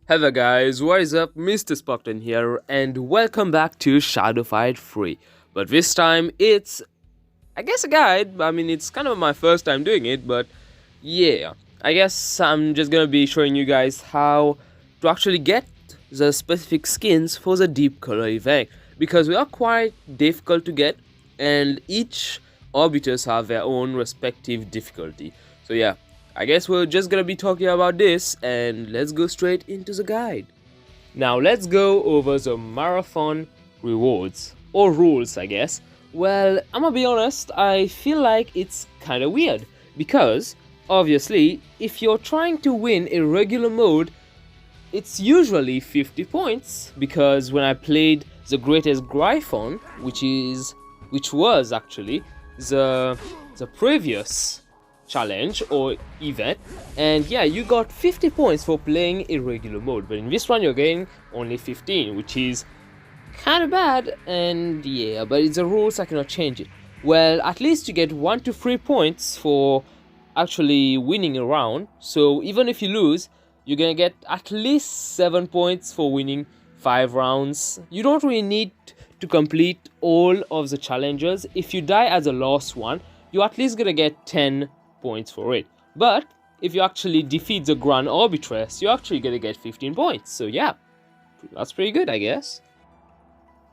Hello guys, what is up? Mr. Sparkton here and welcome back to Shadow Fight Free. But this time it's, I guess, a guide. I mean, it's kind of my first time doing it, but yeah. I guess I'm just gonna be showing you guys how to actually get the specific skins for the deep color event, because they are quite difficult to get and each orbiters have their own respective difficulty. So yeah, I guess we're just gonna be talking about this and let's go straight into the guide. Now let's go over the marathon rewards or rules, I guess. Well, I'm gonna be honest, I feel like it's kinda weird because obviously if you're trying to win a regular mode, it's usually 50 points, because when I played the greatest Gryphon, which was actually the previous challenge or event, and yeah, you got 50 points for playing a regular mode, but in this one you're getting only 15, which is kind of bad. And yeah, but it's the rules, I cannot change it. Well, at least you get 1 to 3 points for actually winning a round, so even if you lose, you're gonna get at least 7 points for winning 5 rounds. You don't really need to complete all of the challenges. If you die as a last one, you're at least gonna get 10 points for it. But if you actually defeat the Grand Arbitress, you're actually gonna get 15 points. So yeah, that's pretty good, I guess.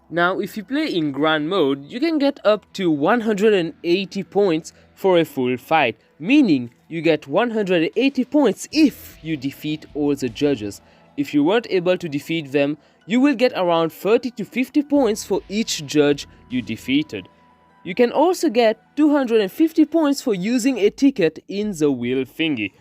Now, if you play in Grand mode, you can get up to 180 points for a full fight, meaning you get 180 points if you defeat all the judges. If you weren't able to defeat them, you will get around 30 to 50 points for each judge you defeated. You can also get 250 points for using a ticket in the wheel thingy.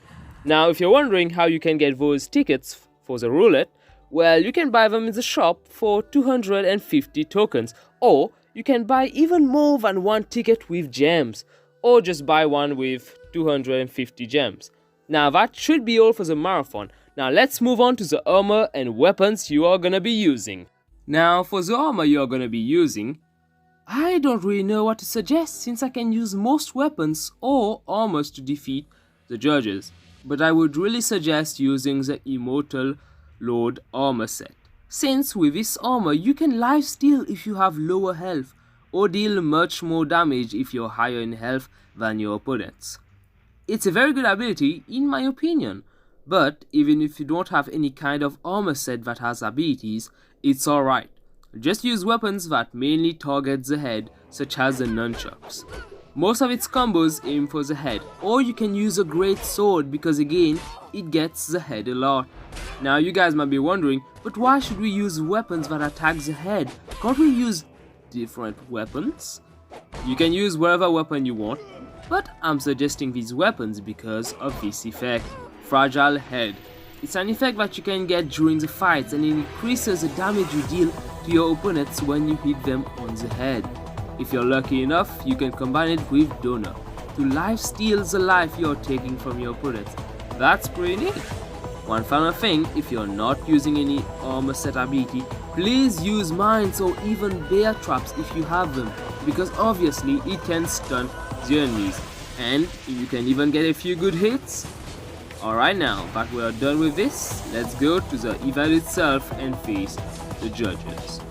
Now, if you're wondering how you can get those tickets for the roulette, well, you can buy them in the shop for 250 tokens, or you can buy even more than one ticket with gems, or just buy one with 250 gems. Now that should be all for the marathon. Now let's move on to the armor and weapons you are gonna be using. Now for the armor you are gonna be using, I don't really know what to suggest, since I can use most weapons or armors to defeat the judges, but I would really suggest using the Immortal Lord armor set, since with this armor you can lifesteal if you have lower health, or deal much more damage if you're higher in health than your opponents. It's a very good ability in my opinion, but even if you don't have any kind of armor set that has abilities, it's alright. Just use weapons that mainly target the head, such as the nunchucks. Most of its combos aim for the head, or you can use a great sword, because again, it gets the head a lot. Now you guys might be wondering, but why should we use weapons that attack the head? Can't we use different weapons? You can use whatever weapon you want, but I'm suggesting these weapons because of this effect, Fragile Head. It's an effect that you can get during the fights, and it increases the damage you deal to your opponents when you hit them on the head. If you're lucky enough, you can combine it with Donor to lifesteal the life you're taking from your opponents. That's pretty neat. One final thing, if you're not using any armor set ability, please use mines or even bear traps if you have them, because obviously it can stun the enemies, and you can even get a few good hits. Alright, now that we are done with this, let's go to the event itself and face the judges.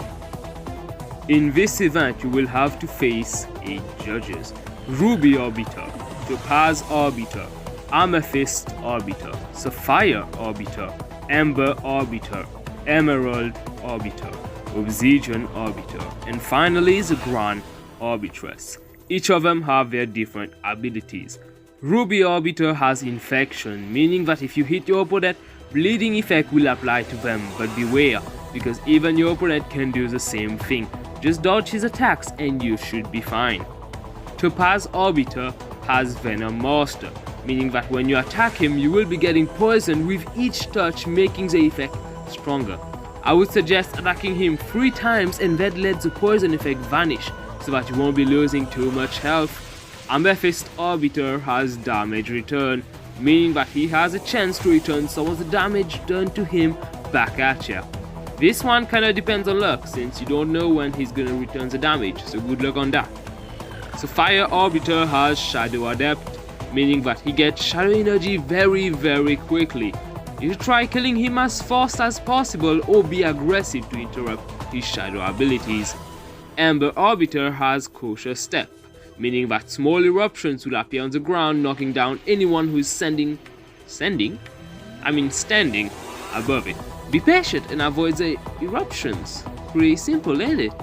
In this event, you will have to face 8 judges: Ruby Arbiter, Topaz Arbiter, Amethyst Arbiter, Sapphire Arbiter, Amber Arbiter, Emerald Arbiter, Obsidian Arbiter, and finally the Grand Arbitress. Each of them have their different abilities. Ruby Arbiter has Infection, meaning that if you hit your opponent, bleeding effect will apply to them, but beware, because even your opponent can do the same thing. Just dodge his attacks and you should be fine. Topaz Arbiter has Venom Master, meaning that when you attack him, you will be getting poisoned with each touch, making the effect stronger. I would suggest attacking him 3 times and then let the poison effect vanish, so that you won't be losing too much health. Amethyst Arbiter has Damage Return, meaning that he has a chance to return some of the damage done to him back at you. This one kinda depends on luck, since you don't know when he's gonna return the damage, so good luck on that. Sapphire Arbiter has Shadow Adept, meaning that he gets shadow energy very quickly. You should try killing him as fast as possible or be aggressive to interrupt his shadow abilities. Amber Orbiter has Kosher Step, meaning that small eruptions will appear on the ground, knocking down anyone who is standing above it. Be patient and avoid the eruptions. Pretty simple, ain't it?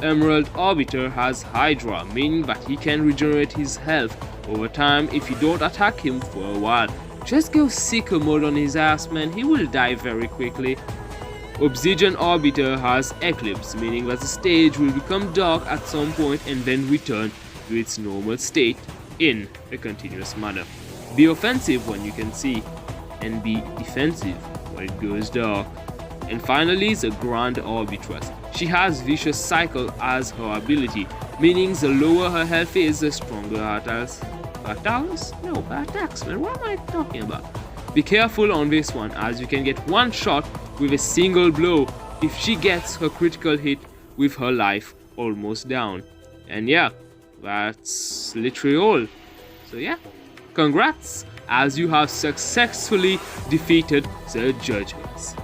Emerald Orbiter has Hydra, meaning that he can regenerate his health over time if you don't attack him for a while. Just go Seeker mode on his ass, man, he will die very quickly. Obsidian Orbiter has Eclipse, meaning that the stage will become dark at some point and then return to its normal state in a continuous manner. Be offensive when you can see, and be defensive when it goes dark. And finally, the Grand Orbitress. She has Vicious Cycle as her ability, meaning the lower her health is, the stronger her attacks. No, attacks, man. What am I talking about? Be careful on this one, as you can get one shot with a single blow if she gets her critical hit with her life almost down. And yeah, that's literally all. So yeah, congrats, as you have successfully defeated the judgments.